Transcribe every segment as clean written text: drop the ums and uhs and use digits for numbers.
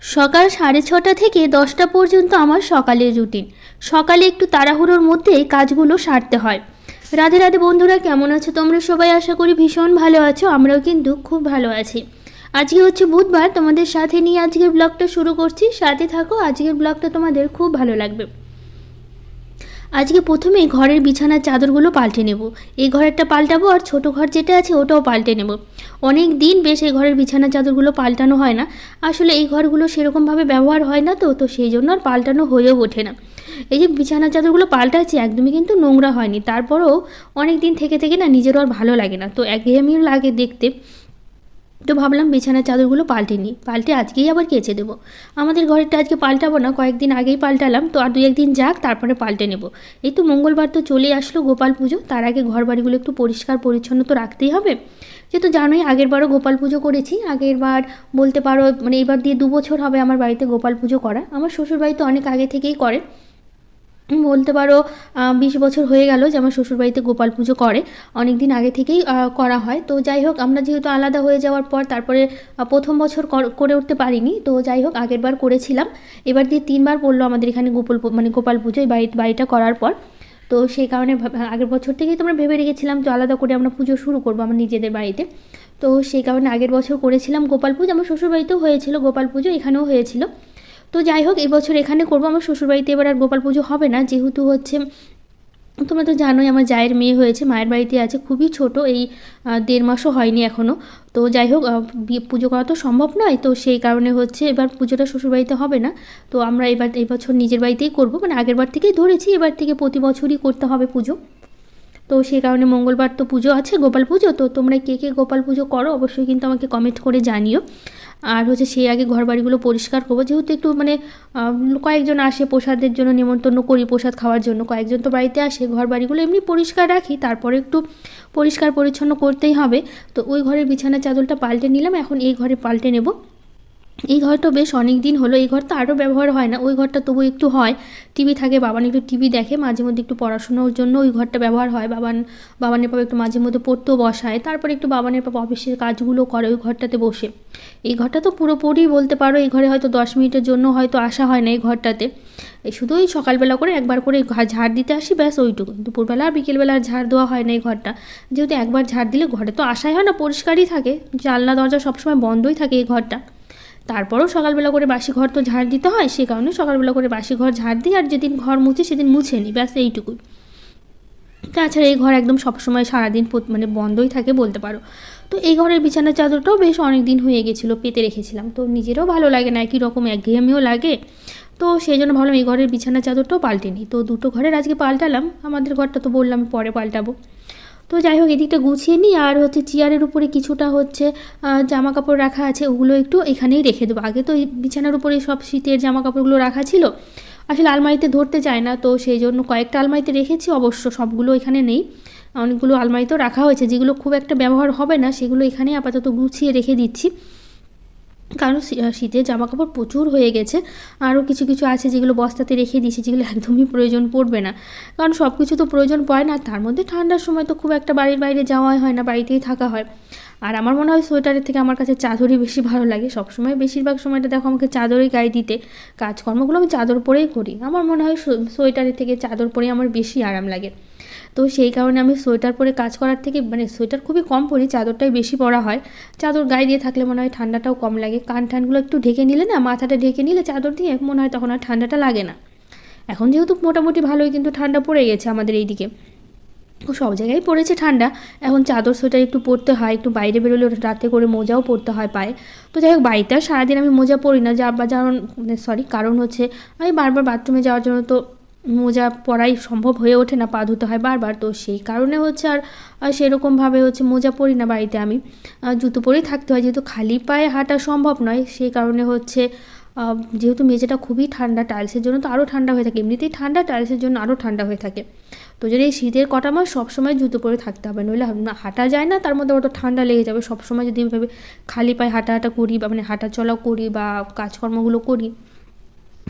সকাল 6:30 থেকে 10টা পর্যন্ত আমার সকালের রুটিন। সকালে একটু তাড়াহুড়োর মধ্যে কাজগুলো সারতে হয়। রাধে রাধে বন্ধুরা, কেমন আছো তোমরা সবাই? আশা করি ভীষণ ভালো আছো। আমরাও কিন্তু খুব ভালো আছি। আজকে হচ্ছে বুধবার, তোমাদের সাথে নিয়ে আজকের ব্লগটা শুরু করছি। সাথে থাকো, আজকের ব্লগটা তোমাদের খুব ভালো লাগবে। আজকে প্রথমে ঘরের বিছানার চাদরগুলো পাল্টে নেব। এই ঘরেরটা পাল্টাবো, আর ছোটো ঘর যেটা আছে ওটাও পাল্টে নেব। অনেক দিন বেশ এই ঘরের বিছানার চাদরগুলো পাল্টানো হয় না। আসলে এই ঘরগুলো সেরকমভাবে ব্যবহার হয় না, তো সেই জন্য আর পাল্টানো হয়েও ওঠে না। এই যে বিছানার চাদরগুলো পাল্টাচ্ছি, একদমই কিন্তু নোংরা হয়নি। তারপরেও অনেক দিন থেকে থেকে না নিজেরও আর ভালো লাগে না, তো একঘেয়েমিও লাগে দেখতে। তো ভাবলাম বিছানার চাদরগুলো পাল্টে নিই, পাল্টে আজকেই আবার কেচে দেবো। আমাদের ঘরেরটা আজকে পাল্টাবো না, কয়েকদিন আগেই পাল্টালাম, তো আর 2-1 দিন যাক, তারপরে পাল্টে নেব। এই তো মঙ্গলবার তো চলেই আসলো, গোপাল পুজো। তার আগে ঘর বাড়িগুলো একটু পরিষ্কার পরিচ্ছন্ন তো রাখতেই হবে। যেহেতু জানোই আগের বারও গোপাল পুজো করেছি। আগের বার বলতে পারো মানে এবার দিয়ে 2 বছর হবে আমার বাড়িতে গোপাল পুজো করা। আমার শ্বশুর বাড়িতে অনেক আগে থেকেই করে, বলতে পারো 20 বছর হয়ে গেল যে আমার শ্বশুরবাড়িতে গোপাল পুজো করে। অনেক দিন আগে থেকেই করা হয়। তো যাই হোক, আমরা যেহেতু আলাদা হয়ে যাওয়ার পর তারপরে প্রথম বছর করে উঠতে পারিনি। তো যাই হোক, আগের বার করেছিলাম। এবার দিয়ে 3বার পড়লো আমাদের এখানে গোপাল পুজো এই বাড়িটা করার পর। তো সেই কারণে আগের বছর থেকেই তো আমরা ভেবে রেখেছিলাম তো আলাদা করে আমরা পুজো শুরু করবো আমার নিজেদের বাড়িতে। তো সেই কারণে আগের বছর করেছিলাম গোপাল পুজো। আমার শ্বশুরবাড়িতেও হয়েছিল গোপাল পুজো, এখানেও হয়েছিল। তো যাই হোক, এবছর এখানে করবো। আমার শ্বশুরবাড়িতে এবার আর গোপাল পুজো হবে না, যেহেতু হচ্ছে তোমরা তো জানোই আমার জায়ের মেয়ে হয়েছে, মায়ের বাড়িতে আছে, খুবই ছোট, এই 1.5 মাসও হয়নি এখনও। তো যাই হোক, পুজো করা তো সম্ভব নয়, তো সেই কারণে হচ্ছে এবার পুজোটা শ্বশুরবাড়িতে হবে না। তো আমরা এই বছর নিজের বাড়িতেই করবো, মানে আগের বার থেকেই ধরেছি, এবার থেকে প্রতি বছরই করতে হবে পুজো। তো সেই কারণে মঙ্গলবার তো পুজো আছে, গোপাল পুজো। তো তোমরা কে কে গোপাল পুজো করো অবশ্যই কিন্তু আমাকে কমেন্ট করে জানিও। আর হচ্ছে সেই আগে ঘর বাড়িগুলো পরিষ্কার করবো, যেহেতু একটু মানে কয়েকজন আসে প্রসাদের জন্য, নেমন্তন্ন করি প্রসাদ খাওয়ার জন্য, কয়েকজন তো বাড়িতে আসে। ঘর বাড়িগুলো এমনি পরিষ্কার রাখি, তারপরে একটু পরিষ্কার পরিচ্ছন্ন করতেই হবে। তো ওই ঘরের বিছানার চাদরটা পাল্টে নিলাম, এখন এই ঘরে পাল্টে নেব। এই ঘরটা বেশ অনেক দিন হলো, এই ঘরটা আরও ব্যবহার হয় না। ওই ঘরটা তবু একটু হয়, টিভি থাকে, বাবান একটু টিভি দেখে, মাঝে মধ্যে একটু পড়াশোনার জন্য ওই ঘরটা ব্যবহার হয়। বাবানের বাবা একটু মাঝে মধ্যে পড়তেও বসায়, তারপরে একটু বাবানের বাবা অফিসের কাজগুলো করে ওই ঘরটাতে বসে। এই ঘরটা তো পুরোপুরি বলতে পারো এই ঘরে হয়তো 10 মিনিটের জন্য হয়তো আসা হয় না এই ঘরটাতে। এই শুধু ওই সকালবেলা করে একবার করে ঝাড় দিতে আসি, ব্যাস ওইটুকু। দুপুরবেলা আর বিকেলবেলা আর ঝাড় দেওয়া হয় না এই ঘরটা, যেহেতু একবার ঝাড় দিলে ঘরে তো আসাই হয় না, পরিষ্কারই থাকে, জানলা দরজা সবসময় বন্ধই থাকে এই ঘরটা। তারপরেও সকালবেলা করে বাসি ঘর তো ঝাড় দিতে হয়, সে কারণে সকালবেলা করে বাসি ঘর ঝাড় দিই, আর যেদিন ঘর মুছি সেদিন মুছে নিই, ব্যাস এইটুকুই। তাছাড়া এই ঘর একদম সবসময় সারাদিন মানে বন্ধই থাকে বলতে পারো। তো এই ঘরের বিছানার চাদরটাও বেশ অনেক দিন হয়ে গেছিলো, পেতে রেখেছিলাম, তো নিজেরও ভালো লাগে না, একই রকম একঘেয়েমিও লাগে। তো সেই জন্য ভাবলাম এই ঘরের বিছানার চাদরটাও পাল্টে নিই। তো দুটো ঘরের আজকে পাল্টালাম, আমাদের ঘরটা তো বললাম পরে পাল্টাবো। তো যাই হোক, এদিকটা গুছিয়ে নিই, আর হচ্ছে চেয়ারের উপরে কিছুটা হচ্ছে জামা কাপড় রাখা আছে, ওগুলো একটু এখানেই রেখে দেবো। আগে তো এই বিছানার উপরে সব শীতের জামা কাপড়গুলো রাখা ছিল, আসলে আলমারিতে ধরতে চায় না, তো সেই জন্য কয়েকটা আলমারিতে রেখেছি, অবশ্য সবগুলো এখানে নেই। অনেকগুলো আলমারিতেও রাখা হয়েছে, যেগুলো খুব একটা ব্যবহার হবে না সেগুলো এখানে আপাতত গুছিয়ে রেখে দিচ্ছি। কারণ শীতের জামা কাপড় প্রচুর হয়ে গেছে। আরও কিছু কিছু আছে যেগুলো বস্তাতে রেখে দিয়েছি, যেগুলো একদমই প্রয়োজন পড়বে না, কারণ সব কিছু তো প্রয়োজন পড়ে না। তার মধ্যে ঠান্ডার সময় তো খুব একটা বাড়ির বাইরে যাওয়াই হয় না, বাড়িতেই থাকা হয়। আর আমার মনে হয় সোয়েটারের থেকে আমার কাছে চাদরই বেশি ভালো লাগে। সবসময় বেশিরভাগ সময়টা দেখো আমাকে চাদরই গায়ে দিতে, কাজকর্মগুলো আমি চাদর পরেই করি। আমার মনে হয় সোয়েটারের থেকে চাদর পরেই আমার বেশি আরাম লাগে। তো সেই কারণে আমি সোয়েটার পরে কাজ করার থেকে মানে সোয়েটার খুবই কম পরি, চাদরটাই বেশি পরা হয়। চাদর গায়ে দিয়ে থাকলে মনে হয় ঠান্ডাটাও কম লাগে, কান টানগুলো একটু ঢেকে নিলে না, মাথাটা ঢেকে নিলে চাদর দিয়ে মনে হয় তখন আর ঠান্ডাটা লাগে না। এখন যেহেতু মোটামুটি ভালোই কিন্তু ঠান্ডা পড়ে গেছে আমাদের এইদিকে, সব জায়গায় পড়েছে ঠান্ডা। এখন চাদর সোয়েটার একটু পরতে হয়, একটু বাইরে বেরোলে রাতে করে মোজাও পরতে হয় পায়ে। তো যাই হোক, বাড়িতে আর সারাদিন আমি মোজা পরি না, কারণ হচ্ছে আমি বারবার বাথরুমে যাওয়ার জন্য তো মোজা পরাই সম্ভব হয়ে ওঠে না, পা ধুতে হয় বারবার। তো সেই কারণে হচ্ছে আর সেরকমভাবে হচ্ছে মোজা পরি না বাড়িতে, আমি জুতো পরেই থাকতে হয়, যেহেতু খালি পায়ে হাঁটা সম্ভব নয়। সেই কারণে হচ্ছে যেহেতু মেঝেটা খুবই ঠান্ডা, টাইলসের জন্য তো আরও ঠান্ডা হয়ে থাকে, এমনিতেই ঠান্ডা, টাইলসের জন্য আরও ঠান্ডা হয়ে থাকে। তো যদি এই শীতের কটা মাস সবসময় জুতো পরে থাকতে হবে, নইলে হাঁটা যায় না, তার মধ্যে অত ঠান্ডা লেগে যাবে। সবসময় যদি আমি খালি পায়ে হাঁটা করি বা মানে হাঁটা চলা করি বা কাজকর্মগুলো করি,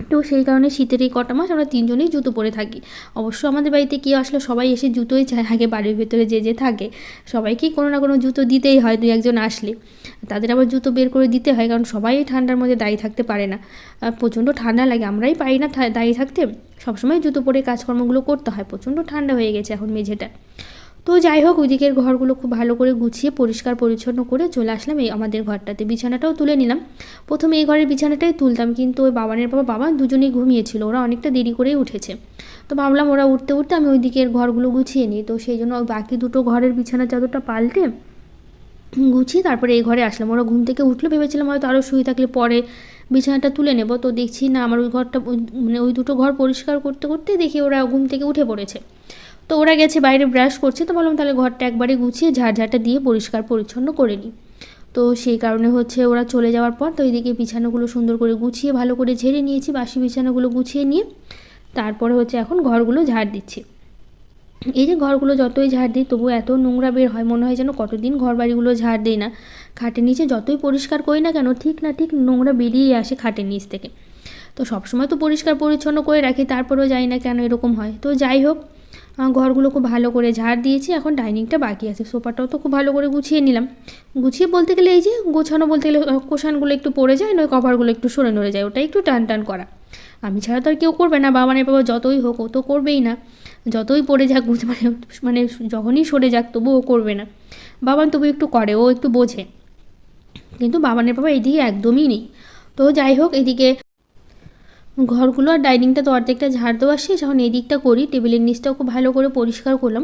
তো সেই কারণে শীতের এই কটা মাস আমরা তিনজনেই জুতো পরে থাকি। অবশ্য আমাদের বাড়িতে কেউ আসলে সবাই এসে জুতোই চায়, আগে বাড়ির ভেতরে যে থাকে সবাইকেই কোনো না কোনো জুতো দিতেই হয়, দু একজন আসলে তাদের আবার জুতো বের করে দিতে হয়, কারণ সবাই ঠান্ডার মধ্যে দাঁড়িয়ে থাকতে পারে না, প্রচণ্ড ঠান্ডা লাগে, আমরাই পারি না দাঁড়িয়ে থাকতে, সবসময় জুতো পরে কাজকর্মগুলো করতে হয়, প্রচণ্ড ঠান্ডা হয়ে গেছে এখন মেঝেটা। তো যাই হোক, ওই দিকের ঘরগুলো খুব ভালো করে গুছিয়ে পরিষ্কার পরিচ্ছন্ন করে চলে আসলাম এই আমাদের ঘরটাতে, বিছানাটাও তুলে নিলাম। প্রথমে এই ঘরের বিছানাটাই তুলতাম, কিন্তু ওই বাবা দুজনেই ঘুমিয়েছিল, ওরা অনেকটা দেরি করেই উঠেছে। তো ভাবলাম ওরা উঠতে উঠতে আমি ওই দিকের ঘরগুলো গুছিয়ে নিই, তো সেই জন্য বাকি দুটো ঘরের বিছানার চাদরটা পাল্টে গুছিয়ে তারপরে এই ঘরে আসলাম। ওরা ঘুম থেকে উঠলে ভেবেছিলাম হয়তো আরও শুয়ে থাকলে পরে বিছানাটা তুলে নেব, তো দেখছি না, আমার ওই ঘরটা মানে ওই দুটো ঘর পরিষ্কার করতে করতে দেখি ওরা ঘুম থেকে উঠে পড়েছে। তো ওরা গেছে বাইরে ব্রাশ করছে, তো বললাম তাহলে ঘরটা একবারে গুছিয়ে ঝাড়ঝাঁটা দিয়ে পরিষ্কার পরিচ্ছন্ন করে নিই। তো সেই কারণে হচ্ছে ওরা চলে যাওয়ার পর তো এইদিকে বিছানাগুলো সুন্দর করে গুছিয়ে ভালো করে ঝেড়ে নিয়েছি, বাসি বিছানাগুলো গুছিয়ে নিয়ে তারপরে হচ্ছে এখন ঘরগুলো ঝাড় দিচ্ছি। এই যে ঘরগুলো যতই ঝাড় দিই তবু এত নোংরা বের হয়, মনে হয় যেন কতদিন ঘর বাড়িগুলো ঝাড় দিই না। খাটের নিচে যতই পরিষ্কার করি না কেন ঠিক নোংরা বেরিয়ে আসে খাটের নিচ থেকে। তো সবসময় তো পরিষ্কার পরিচ্ছন্ন করে রাখি, তারপরেও জানি না কেন এরকম হয়। তো যাই হোক, ঘরগুলো খুব ভালো করে ঝাড় দিয়েছি, এখন ডাইনিংটা বাকি আছে। সোফাটাও তো খুব ভালো করে গুছিয়ে নিলাম। গুছিয়ে বলতে গেলে এই যে গোছানো বলতে গেলে কোষানগুলো একটু পড়ে যায়, নয় কভারগুলো একটু সরে নড়ে যায়, ওটা একটু টান করা। আমি ছাড়া তো আর কেউ করবে না, বাবা যতই হোক ও তো করবেই না, যতই পড়ে যাক মানে যখনই সরে যাক তবু ও করবে না। বাবান তবু একটু করে, ও একটু বোঝে, কিন্তু বাবা এইদিকে একদমই নেই। তো যাই হোক, এদিকে ঘরগুলো আর ডাইনিংটা তো অর্ধেকটা ঝাড় দেওয়া শেষ, এখন এই দিকটা করি। টেবিলের নিচটাও খুব ভালো করে পরিষ্কার করলাম,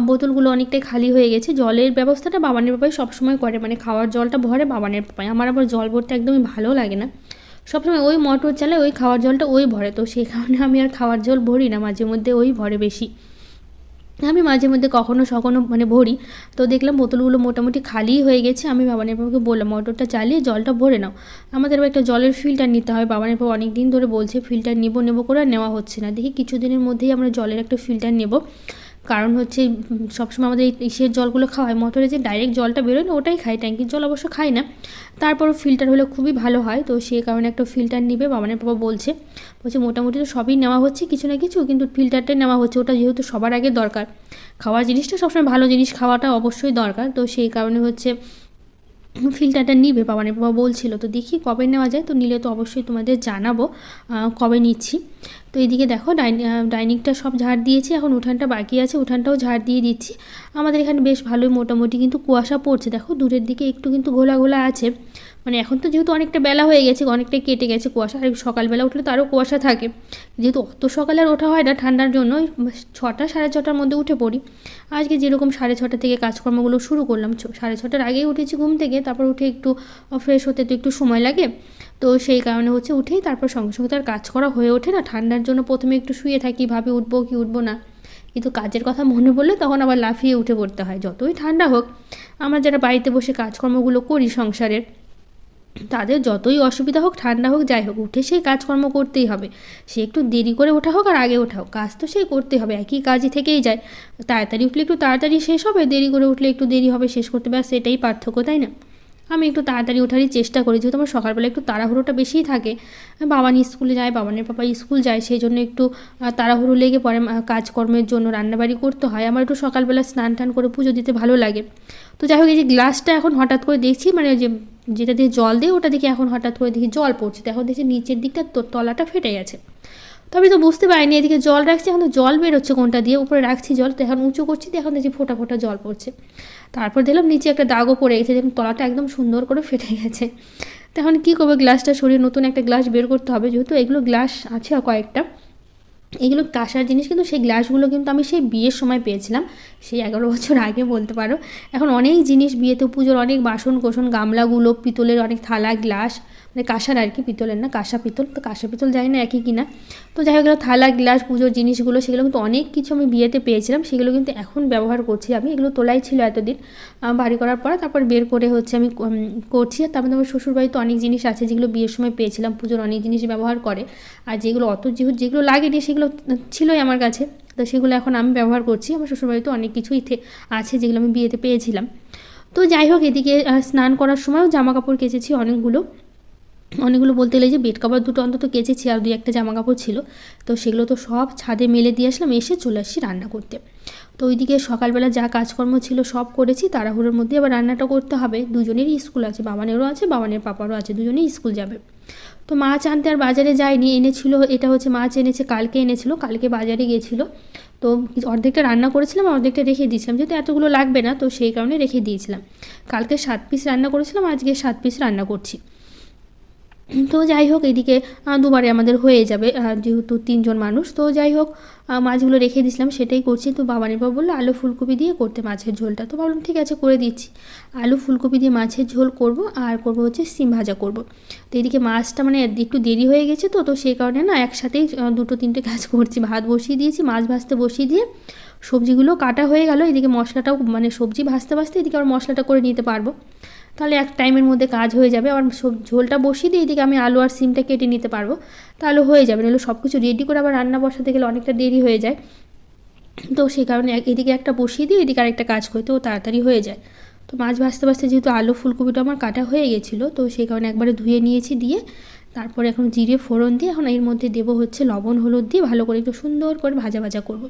বোতলগুলো অনেকটাই খালি হয়ে গেছে। জলের ব্যবস্থাটা বাবানের পাপাই সবসময় করে, মানে খাওয়ার জলটা ভরে বাবানের পাপাই, আমার আবার জল ভরতে একদমই ভালো লাগে না, সবসময় ওই মোটর চালায়, ওই খাওয়ার জলটা ওই ভরে, তো সেই কারণে আমি আর খাওয়ার জল ভরি না, মাঝে মধ্যে ওই ভরে বেশি, আমি মাঝে মধ্যে কখনো মানে ভরি। তো দেখলাম বোতলগুলো মোটামুটি খালিই হয়ে গেছে, আমি বাবানের বাবাকে বললাম মোটরটা চালিয়ে জলটা ভরে নাও, আমাদের একটা জলের ফিল্টার নিতে হয়। বাবানের বাবা অনেক দিন ধরে বলছে ফিল্টার নেবো করে আর নেওয়া হচ্ছে না, দেখি কিছুদিনের মধ্যেই আমরা জলের একটা ফিল্টার নেব। কারণ হচ্ছে সবসময় আমাদের এই ইসের জলগুলো খাওয়া হয়, মোটরে যে ডাইরেক্ট জলটা বেরোয় না ওটাই খাই, ট্যাঙ্কির জল অবশ্য খাই না, তারপরও ফিল্টার হলে খুবই ভালো হয়। তো সেই কারণে একটা ফিল্টার নিবে বাবানের বাবা বলছে মোটামুটি তো সবই নেওয়া হচ্ছে কিছু না কিছু, কিন্তু ফিল্টারটাই নেওয়া হচ্ছে, ওটা যেহেতু সবার আগে দরকার, খাওয়ার জিনিসটা সবসময় ভালো জিনিস খাওয়াটা অবশ্যই দরকার, তো সেই কারণে হচ্ছে ফিল্টারটা নিবে বাবানের বাবা বলছিল। তো দেখি কবে নেওয়া যায়, তো নিলে তো অবশ্যই তোমাদের জানাবো কবে নিচ্ছি। তো এইদিকে দেখো ডাইনিংটা সব ঝাড় দিয়েছি, এখন উঠানটা বাকি আছে, উঠানটাও ঝাড় দিয়ে দিচ্ছি। আমাদের এখানে বেশ ভালোই মোটামুটি কিন্তু কুয়াশা পড়ছে, দেখো দূরের দিকে একটু কিন্তু ঘোলা আছে, মানে এখন তো যেহেতু অনেকটা বেলা হয়ে গেছে, অনেকটাই কেটে গেছে কুয়াশা, আর সকালবেলা উঠলে তো আরও কুয়াশা থাকে, যেহেতু অত সকালে আর ওঠা হয় না ঠান্ডার জন্য, 6টা 6:30টার মধ্যে উঠে পড়ি। আজকে যেরকম 6:30 থেকে কাজকর্মগুলো শুরু করলাম, 6:30টার আগেই উঠেছি ঘুম থেকে, তারপর উঠে একটু ফ্রেশ হতে তো একটু সময় লাগে, তো সেই কারণে হচ্ছে উঠেই তারপর সঙ্গে সঙ্গে তার কাজ করা হয়ে ওঠে না, ঠান্ডার জন্য প্রথমে একটু শুয়ে থাকি, ভাবি উঠবো কি উঠবো না, কিন্তু কাজের কথা মনে পড়লে তখন আবার লাফিয়ে উঠে পড়তে হয়, যতই ঠান্ডা হোক। আমরা যারা বাড়িতে বসে কাজকর্মগুলো করি সংসারের, তাদের যতই অসুবিধা হোক ঠান্ডা হোক যাই হোক উঠে সেই কাজকর্ম করতেই হবে, সে একটু দেরি করে ওঠা হোক আর আগে ওঠা হোক, কাজ তো সেই করতেই হবে, একই কাজই থেকেই যায়। তাড়াতাড়ি উঠলে একটু তাড়াতাড়ি শেষ হবে, দেরি করে উঠলে একটু দেরি হবে শেষ করতে, ব্যাস সেটাই পার্থক্য, তাই না? আমি একটু তাড়াতাড়ি ওঠারই চেষ্টা করি, যেহেতু আমার সকালবেলা একটু তাড়াহুড়োটা বেশিই থাকে, বাবানি স্কুলে যায়, বাবানের পাপা স্কুল যায়, সেই জন্য একটু তাড়াহুড়ো লেগে পড়ে, কাজকর্মের জন্য রান্নাবাড়ি করতে হয়, আমার একটু সকালবেলা স্নান টান করে পুজো দিতে ভালো লাগে। তো যাই হোক, এই যে গ্লাসটা এখন হঠাৎ করে দেখছি, মানে যেটা দিয়ে জল দিয়ে ওটা দেখি এখন হঠাৎ করে দেখি জল পড়ছে, তো এখন দেখছি নিচের দিকটা তলাটা ফেটে গেছে, তো আমি তো বুঝতে পারিনি, এদিকে জল রাখছি, এখন তো জল বেরোচ্ছে কোনটা দিয়ে, উপরে রাখছি জল, তো এখন উঁচু করছি, তো এখন দেখছি ফোঁটা ফোঁটা জল পড়ছে, তারপর দেখলাম নিচে একটা দাগও পড়ে গেছে, দেখুন তলাটা একদম সুন্দর করে ফেটে গেছে। তো এখন কী করবো, গ্লাসটা সরিয়ে নতুন একটা গ্লাস বের করতে হবে, যেহেতু এগুলো গ্লাস আছে কয়েকটা, এগুলো কাঁসার জিনিস, কিন্তু সেই গ্লাসগুলো কিন্তু আমি সেই বিয়ের সময় পেয়েছিলাম, সেই 11 বছর আগে বলতে পারো। এখন অনেক জিনিস বিয়েতে পুজোর অনেক বাসন কোসন, গামলাগুলো, পিতলের অনেক থালা গ্লাস, মানে কাঁসার আর কি, পিতলের না, কাঁসা পিতল, তো কাঁসা পিতল জানি না একই কিনা, তো যাই হোক থালা গ্লাস পুজোর জিনিসগুলো সেগুলো কিন্তু অনেক কিছু আমি বিয়েতে পেয়েছিলাম, সেগুলো কিন্তু এখন ব্যবহার করছি আমি, এগুলো তোলাই ছিল এতদিন বাড়ি করার পরে, তারপর বের করে হচ্ছে আমি করছি। আর তারপরে আমার শ্বশুরবাড়িতে অনেক জিনিস আছে যেগুলো বিয়ের সময় পেয়েছিলাম, পুজোর অনেক জিনিস ব্যবহার করে, আর যেগুলো যেগুলো লাগেনি সেগুলো ছিলই আমার কাছে, তো সেগুলো এখন আমি ব্যবহার করছি। আমার শ্বশুরবাড়িতে অনেক কিছুই আছে যেগুলো আমি বিয়েতে পেয়েছিলাম। তো যাই হোক, এদিকে স্নান করার সময়ও জামা কাপড় কেচেছি অনেকগুলো, অনেকগুলো বলতে গেলে যে বেড কভার দুটো অন্তত কেচেছি, আর 2-1টা জামা কাপড় ছিল, তো সেগুলো তো সব ছাদে মেলে দিয়ে আসলাম, এসে চলে আসছি রান্না করতে। তো ওইদিকে সকালবেলা যা কাজকর্ম ছিল সব করেছি, তাড়াহুড়োর মধ্যে আবার রান্নাটা করতে হবে। দুজনেরই স্কুল আছে, বাবানেরও আছে, বাবানের পাপারও আছে, দুজনেই স্কুল যাবে। তো মাছ আনতে আর বাজারে যায়নি, এনেছিল, এটা হচ্ছে মাছ এনেছে, কালকে এনেছিল, কালকে বাজারে গিয়েছিলো। তো অর্ধেকটা রান্না করেছিলাম, অর্ধেকটা রেখে দিয়েছিলাম, যেহেতু এতগুলো লাগবে না, তো সেই কারণে রেখে দিয়েছিলাম। কালকে 7 পিস রান্না করেছিলাম, আজকে 7 পিস রান্না করছি। তো যাই হোক, এদিকে দুবারে আমাদের হয়ে যাবে, যেহেতু 3 জন মানুষ। তো যাই হোক, মাছগুলো রেখে দিয়েছিলাম, সেটাই করছি। তো বাবানের বাবা বললো আলু ফুলকপি দিয়ে করতে মাছের ঝোলটা, তো ভাবলাম ঠিক আছে করে দিচ্ছি। আলু ফুলকপি দিয়ে মাছের ঝোল করব, আর করব হচ্ছে সিম ভাজা করব। তো এদিকে মাছটা মানে একটু দেরি হয়ে গেছে, তো সেই কারণে না একসাথেই 2-3টে কাজ করছি। ভাত বসিয়ে দিয়েছি, মাছ ভাজতে বসিয়ে দিয়ে সবজিগুলো কাটা হয়ে গেল, এদিকে মশলাটাও মানে সবজি ভাজতে ভাজতে এদিকে আবার মশলাটা করে নিতে পারবো, তাহলে এক টাইমের মধ্যে কাজ হয়ে যাবে। আবার ঝোলটা বসিয়ে দিয়ে এদিকে আমি আলু আর সিমটা কেটে নিতে পারবো, তাহলে হয়ে যাবে। নাহলে সব কিছু রেডি করে আবার রান্না বসাতে গেলে অনেকটা দেরি হয়ে যায়। তো সেই কারণে এদিকে একটা বসিয়ে দিয়ে এদিকে আরেকটা কাজ করতে ও তাড়াতাড়ি হয়ে যায়। তো মাছ ভাজতে ভাজতে যেহেতু আলু ফুলকপিটা আমার কাটা হয়ে গেছিলো, তো সেই কারণে একবারে ধুয়ে নিয়েছি, দিয়ে তারপরে এখন জিরে ফোড়ন দিয়ে এখন এর মধ্যে দেবো হচ্ছে লবণ হলুদ দিয়ে ভালো করে একটু সুন্দর করে ভাজা ভাজা করবো।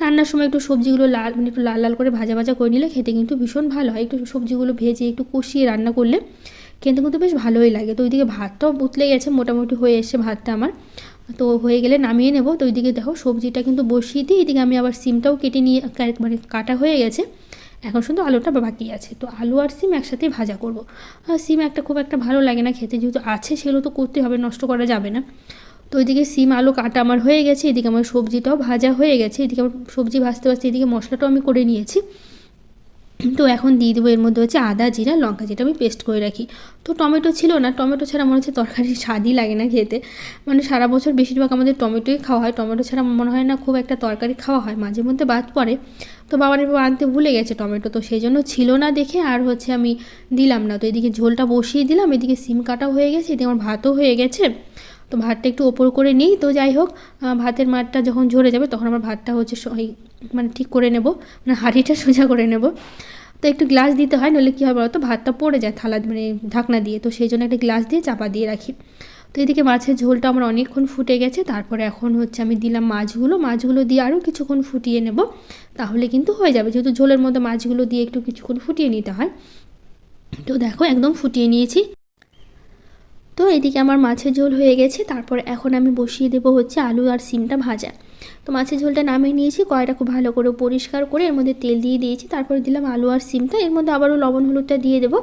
রান্নার সময় একটু সবজিগুলো একটু লাল লাল করে ভাজা ভাজা করে নিলে খেতে কিন্তু ভীষণ ভালো হয়। একটু সবজিগুলো ভেজে একটু কষিয়ে রান্না করলে খেতে কিন্তু বেশ ভালোই লাগে। তো ওইদিকে ভাতটাও উতলে গেছে, মোটামুটি হয়ে এসছে ভাতটা আমার, তো হয়ে গেলে নামিয়ে নেব। তো ওইদিকে দেখো সবজিটা কিন্তু বসিয়ে দিই, এদিকে আমি আবার সিমটাও কেটে নিয়ে মানে কাটা হয়ে গেছে, এখন শুধু আলুটা বাকি আছে। তো আলু আর সিম একসাথেই ভাজা করব। সিম খুব একটা ভালো লাগে না খেতে, যেহেতু আছে সেগুলো তো করতে হবে, নষ্ট করা যাবে না। তো ওইদিকে সিম আলু কাটা আমার হয়ে গেছে, এদিকে আমার সবজিটাও ভাজা হয়ে গেছে, এদিকে আমার সবজি ভাজতে ভাজতে এদিকে মশলাটাও আমি করে নিয়েছি। তো এখন দিয়ে দেবো এর মধ্যে হচ্ছে আদা জিরা লঙ্কা, যেটা আমি পেস্ট করে রাখি। তো টমেটো ছিল না, টমেটো ছাড়া মনে হচ্ছে তরকারির স্বাদই লাগে না খেতে, মানে সারা বছর বেশিরভাগ আমাদের টমেটোই খাওয়া হয়, টমেটো ছাড়া মনে হয় না খুব একটা তরকারি খাওয়া হয়, মাঝে মধ্যে বাদ পড়ে। তো বাবার আনতে ভুলে গেছে টমেটো, তো সেই জন্য ছিল না দেখে আর হচ্ছে আমি দিলাম না। তো এদিকে ঝোলটা বসিয়ে দিলাম, এদিকে সিম কাটাও হয়ে গেছে, এদিকে আমার ভাতও হয়ে গেছে। তো ভাতটা একটু ওপর করে নিই। তো যাই হোক, ভাতের মাঠটা যখন ঝরে যাবে তখন আমার ভাতটা হচ্ছে মানে ঠিক করে নেব, মানে হাঁড়িটা সোজা করে নেব। তো একটু গ্লাস দিতে হয়, নইলে কী হয় বলো তো, ভাতটা পড়ে যায় থালা মানে ঢাকনা দিয়ে, তো সেই জন্য একটা গ্লাস দিয়ে চাপা দিয়ে রাখি। তো এদিকে মাছের ঝোলটা আমার অনেকক্ষণ ফুটে গেছে, তারপরে এখন হচ্ছে আমি দিলাম মাছগুলো দিয়ে আরও কিছুক্ষণ ফুটিয়ে নেব, তাহলে কিন্তু হয়ে যাবে, যেহেতু ঝোলের মধ্যে মাছগুলো দিয়ে একটু কিছুক্ষণ ফুটিয়ে নিতে হয়। তো দেখো একদম ফুটিয়ে নিয়েছি। তো এদিকে আমার মাছের ঝোল হয়ে গেছে, তারপর এখন আমি বসিয়ে দেবো হচ্ছে আলু আর সিমটা ভাজা। তো মাছের ঝোলটা নামিয়ে নিয়েছি, কড়াইটা খুব ভালো করে পরিষ্কার করে এর মধ্যে তেল দিয়ে দিয়েছি, তারপরে দিলাম আলু আর সিমটা, এর মধ্যে আবারও লবণ হলুদটা দিয়ে দেবো,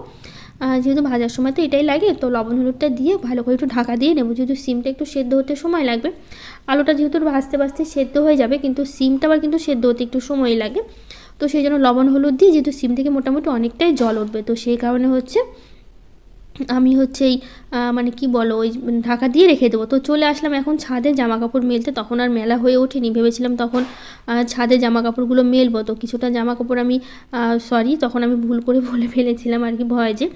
যেহেতু ভাজার সময় তো এটাই লাগে, তো লবণ হলুদটা দিয়ে ভালো করে একটু ঢাকা দিয়ে নেবো, যেহেতু সিমটা একটু সেদ্ধ হতে সময় লাগবে। আলুটা যেহেতু ভাজতে ভাজতে সেদ্ধ হয়ে যাবে, কিন্তু সিমটা আবার কিন্তু সেদ্ধ হতে একটু সময় লাগে। তো সেই জন্য লবণ হলুদ দিয়ে, যেহেতু সিম থেকে মোটামুটি অনেকটাই জল উঠবে, তো সেই কারণে হচ্ছে আমি হচ্ছে এই মানে কি বলো, ওই ঢাকা দিয়ে রেখে দেবো। তো চলে আসলাম এখন ছাদে জামা কাপড় মেলতে, তখন আর মেলা হয়ে ওঠেনি, ভেবেছিলাম তখন ছাদে জামা কাপড়গুলো মেলবো। তো কিছুটা জামা কাপড় আমি তখন আমি ভুল করে বলে ফেলেছিলাম আর কি, ভয় যে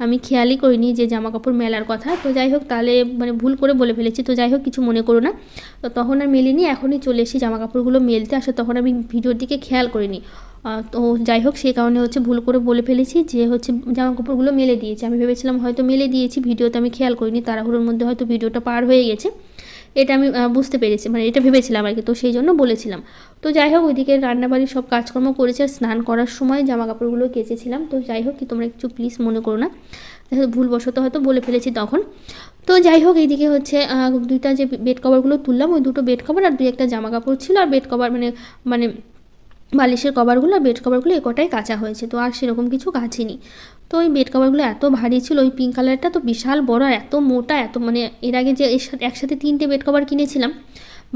আমি খেয়ালই করিনি যে জামা কাপড় মেলার কথা। তো যাই হোক, তাহলে মানে ভুল করে বলে ফেলেছি, তো যাই হোক কিছু মনে করো না। তো তখন আর মেলিনি, এখনই চলে এসেছি জামা কাপড়গুলো মেলতে, আসলে তখন আমি ভিডিওর দিকে খেয়াল করিনি। তো যাই হোক, সেই কারণে হচ্ছে ভুল করে বলে ফেলেছি যে হচ্ছে জামা কাপড়গুলো মেলে দিয়েছি, আমি ভেবেছিলাম হয়তো মেলে দিয়েছি, ভিডিওতে আমি খেয়াল করিনি, তাড়াহুড়োর মধ্যে হয়তো ভিডিওটা পার হয়ে গেছে, এটা আমি বুঝতে পেরেছি, মানে এটা ভেবেছিলাম আর কি, তো সেই জন্য বলেছিলাম। তো যাই হোক, ওইদিকে রান্নাবাড়ির সব কাজকর্ম করেছি, আর স্নান করার সময় জামা কাপড়গুলো কেচেছিলাম। তো যাই হোক, কি তোমরা কিছু প্লিজ মনে করো না, ভুলবশত হয়তো বলে ফেলেছি তখন। তো যাই হোক, এইদিকে হচ্ছে দুইটা যে বেড কভারগুলো তুললাম, ওই দুটো বেড কভার আর 2-1টা জামা কাপড় ছিল, আর বেড কভার মানে বালিশের কভারগুলো আর বেড কভারগুলো কটাই কাচা হয়েছে, তো আর সেরকম কিছু কাচিনি। তো ওই বেড কভারগুলো এত ভারী ছিল, ওই পিঙ্ক কালারটা তো বিশাল বড় আর এত মোটা, এত মানে এর আগে যে একসাথে 3টে বেড কভার কিনেছিলাম,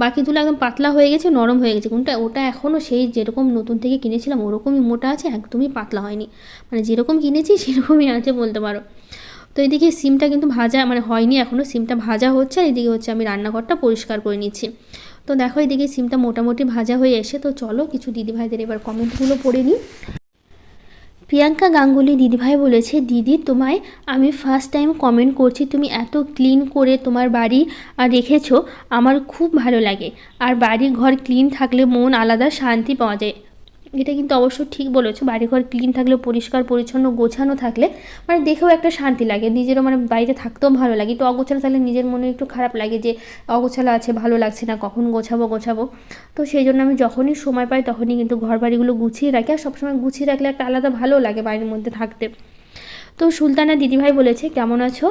বাকিগুলো একদম পাতলা হয়ে গেছে, নরম হয়ে গেছে, কোনটা ওটা এখনও সেই যেরকম নতুন থেকে কিনেছিলাম ওরকমই মোটা আছে, একদমই পাতলা হয়নি, মানে যেরকম কিনেছি সেরকমই আছে বলতে পারো। তো এদিকে সিমটা কিন্তু ভাজা মানে হয়নি এখনও, সিমটা ভাজা হচ্ছে, আর এদিকে হচ্ছে আমি রান্নাঘরটা পরিষ্কার করে নিচ্ছি। তো দেখো এদিকে সিমটা মোটামুটি ভাজা হয়ে এসে, তো চলো কিছু দিদিভাইদের এবার কমেন্টগুলো পড়ে নিই। প্রিয়াঙ্কা গাঙ্গুলি দিদিভাই বলেছে, দিদি তোমায় আমি ফার্স্ট টাইম কমেন্ট করছি, তুমি এত ক্লিন করে তোমার বাড়ি রেখেছো, আমার খুব ভালো লাগে, আর বাড়ি ঘর ক্লিন থাকলে মন আলাদা শান্তি পাওয়া যায়। এটা কিন্তু অবশ্য ঠিক বলেছো, বাড়িঘর ক্লিন থাকলে, পরিষ্কার পরিচ্ছন্ন গোছানো থাকলে মানে দেখেও একটা শান্তি লাগে, নিজেরও মানে বাড়িতে থাকতেও ভালো লাগে। একটু অগোছালো থাকলে নিজের মনে একটু খারাপ লাগে যে অগোছালো আছে, ভালো লাগছে না, কখন গোছাবো। তো সেই জন্য আমি যখনই সময় পাই তখনই কিন্তু ঘর বাড়িগুলো গুছিয়ে রাখি, আর সবসময় গুছিয়ে রাখলে একটা আলাদা ভালো লাগে বাড়ির মধ্যে থাকতে। তো সুলতানা দিদিভাই বলেছে কেমন আছো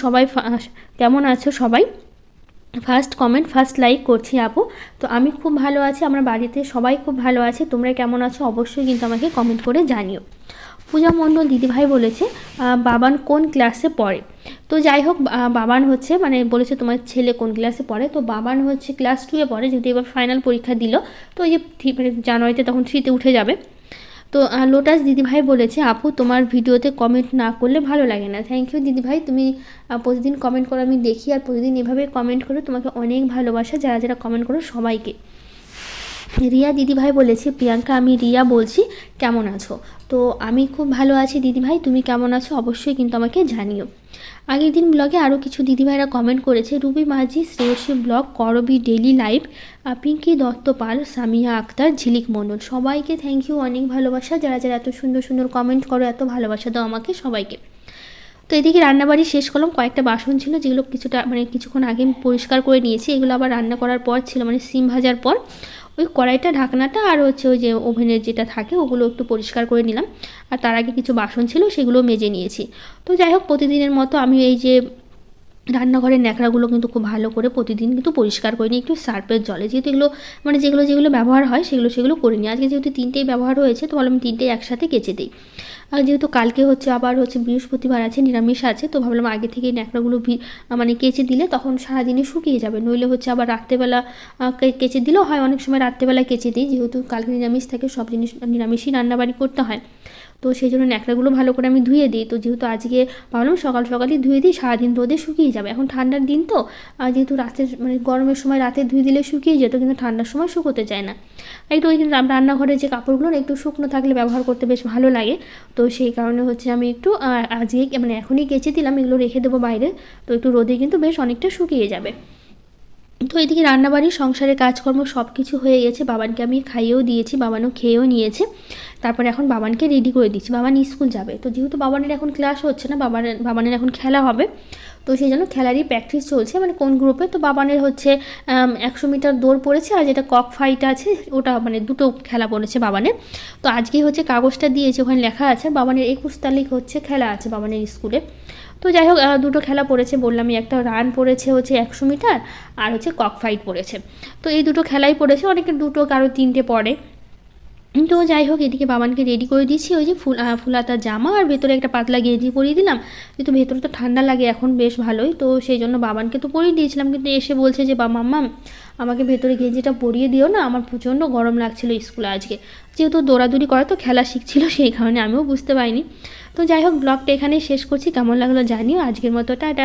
সবাই, কেমন আছো সবাই, ফার্স্ট কমেন্ট ফার্স্ট লাইক করছি আপু। তো আমি খুব ভালো আছি, আমার বাড়িতে সবাই খুব ভালো আছে, তোমরা কেমন আছো অবশ্যই কিন্তু আমাকে কমেন্ট করে জানিও। পূজা মণ্ডল দিদিভাই বলেছে বাবান কোন ক্লাসে পড়ে। তো যাই হোক, বাবান হচ্ছে মানে বলেছে তোমার ছেলে কোন ক্লাসে পড়ে, তো বাবান হচ্ছে ক্লাস 2-এ পড়ে, যেহেতু এবার ফাইনাল পরীক্ষা দিল, তো এই যে মানে জানুয়ারিতে তখন 3-তে উঠে যাবে। তো লোটাস দিদিভাই বলেছে আপু তোমার ভিডিওতে কমেন্ট না করলে ভালো লাগে না। থ্যাংক ইউ দিদিভাই, তুমি প্রতিদিন কমেন্ট করো, আমি দেখি, আর প্রতিদিন এভাবে কমেন্ট করো, তোমাকে অনেক ভালোবাসা যারা যারা কমেন্ট করো সবাইকে। রিয়া দিদিভাই বলেছে প্রিয়াঙ্কা আমি রিয়া বলছি, কেমন আছো। তো আমি খুব ভালো আছি দিদিভাই, তুমি কেমন আছো অবশ্যই কিন্তু আমাকে জানিও। আগের দিন ব্লগে আরও কিছু দিদিভাইরা কমেন্ট করেছে, রুবি মাঝি, শ্রেয়সী ব্লগ, করবি ডেলি লাইভ, পিঙ্কি দত্ত পাল, সামিয়া আক্তার, ঝিলিক মণ্ডল, সবাইকে থ্যাংক ইউ, অনেক ভালোবাসা যারা যারা এত সুন্দর সুন্দর কমেন্ট করো, এত ভালোবাসা দাও আমাকে সবাইকে। তো এদিকে রান্নাবাড়ি শেষ করলাম, কয়েকটা বাসন ছিল যেগুলো কিছুটা মানে কিছুক্ষণ আগে আমি পরিষ্কার করে নিয়েছি, এগুলো আবার রান্না করার পর ছিল, মানে সিম ভাজার পর ওই কড়াইটা, ঢাকনাটা আর হচ্ছে ওই যে ওভেনের যেটা থাকে ওগুলো একটু পরিষ্কার করে নিলাম, আর তার আগে কিছু বাসন ছিল সেগুলো মেজে নিয়েছি। তো যাই হোক, প্রতিদিনের মতো আমি এই যে রান্নাঘরের ন্যাকড়াগুলো কিন্তু খুব ভালো করে প্রতিদিন কিন্তু পরিষ্কার করে নিই একটু সার্ফের জলে, যেহেতু এগুলো মানে যেগুলো ব্যবহার হয় সেগুলো করে নিই। আজকে যেহেতু 3টেই ব্যবহার হয়েছে, তো ভাবলাম 3টেই একসাথে কেচে দিই। আর যেহেতু কালকে হচ্ছে আবার হচ্ছে বৃহস্পতিবার আছে, নিরামিষ আছে, তো ভাবলাম আগে থেকে ন্যাকড়াগুলো মানে কেচে দিলে তখন সারাদিনে শুকিয়ে যাবে, নইলে হচ্ছে আবার রাত্রেবেলা কেচে দিলেও হয়, অনেক সময় রাত্রেবেলা কেচে দিই, যেহেতু কালকে নিরামিষ থাকে, সব জিনিস নিরামিষই রান্নাবাড়ি করতে হয়, তো সেই জন্য ন্যাকড়াগুলো ভালো করে আমি ধুয়ে দিই। তো যেহেতু আজকে ভাবলাম সকালই ধুয়ে দিই, সারাদিন রোদে শুকিয়ে যাবে, এখন ঠান্ডার দিন তো, যেহেতু রাতের মানে গরমের সময় রাতে ধুয়ে দিলে শুকিয়ে যেত, কিন্তু ঠান্ডার সময় শুকোতে চায় না। একটু ওই রান্নাঘরে যে কাপড়গুলো একটু শুকনো থাকলে ব্যবহার করতে বেশ ভালো লাগে, তো সেই কারণে হচ্ছে আমি একটু আজকে মানে এখনই কেচে দিলাম, এগুলো রেখে দেবো বাইরে, তো একটু রোদে কিন্তু বেশ অনেকটা শুকিয়ে যাবে। তো এদিকে রান্নাবাড়ি সংসারের কাজকর্ম সব কিছু হয়ে গেছে, বাবানকে আমি খাইয়েও দিয়েছি, বাবানও খেয়েও নিয়েছে। তারপরে এখন বাবানকে রেডি করে দিচ্ছি, বাবান স্কুল যাবে, তো যেহেতু বাবানের এখন ক্লাস হচ্ছে না, বাবানের এখন খেলা হবে, তো সেই জন্য খেলারই প্র্যাকটিস চলছে, মানে কোন গ্রুপে, তো বাবানের হচ্ছে 100 মিটার দৌড় পড়েছে, আর যেটা কক ফাইট আছে ওটা মানে দুটো খেলা পড়েছে বাবানের। তো আজকেই হচ্ছে কাগজটা দিয়েছে, ওখানে লেখা আছে বাবানের 21 তারিখ হচ্ছে খেলা আছে বাবানের স্কুলে। তো যাই হোক, দুটো খেলা পড়েছে, বললামই একটা রান পড়েছে হচ্ছে 100 মিটার, আর হচ্ছে কক ফাইট পড়েছে। তো এই দুটো খেলাই পড়েছে, অনেকের দুটো কারো 3টে পড়ে। তো যাই হোক, এদিকে বাবানকে রেডি করে দিয়েছি, ওই যে ফুলাতা জামা আর ভেতরে একটা পাতলা গেঞ্জি পরিয়ে দিলাম, যেহেতু ভেতরে তো ঠান্ডা লাগে এখন বেশ ভালোই, তো সেই জন্য বাবানকে তো পরিয়ে দিয়েছিলাম, কিন্তু এসে বলছে যে মাম্মাম আমাকে ভেতরে গেঞ্জিটা পরিয়ে দিও না, আমার প্রচণ্ড গরম লাগছিল স্কুলে আজকে, যেহেতু দৌড়াদৌড়ি করে তো খেলা শিখছিল, সেই কারণে আমিও বুঝতে পারিনি। তো যাই হোক, ব্লগটা এখানেই শেষ করছি, কেমন লাগলো জানিও, আজকের মতো টাটা।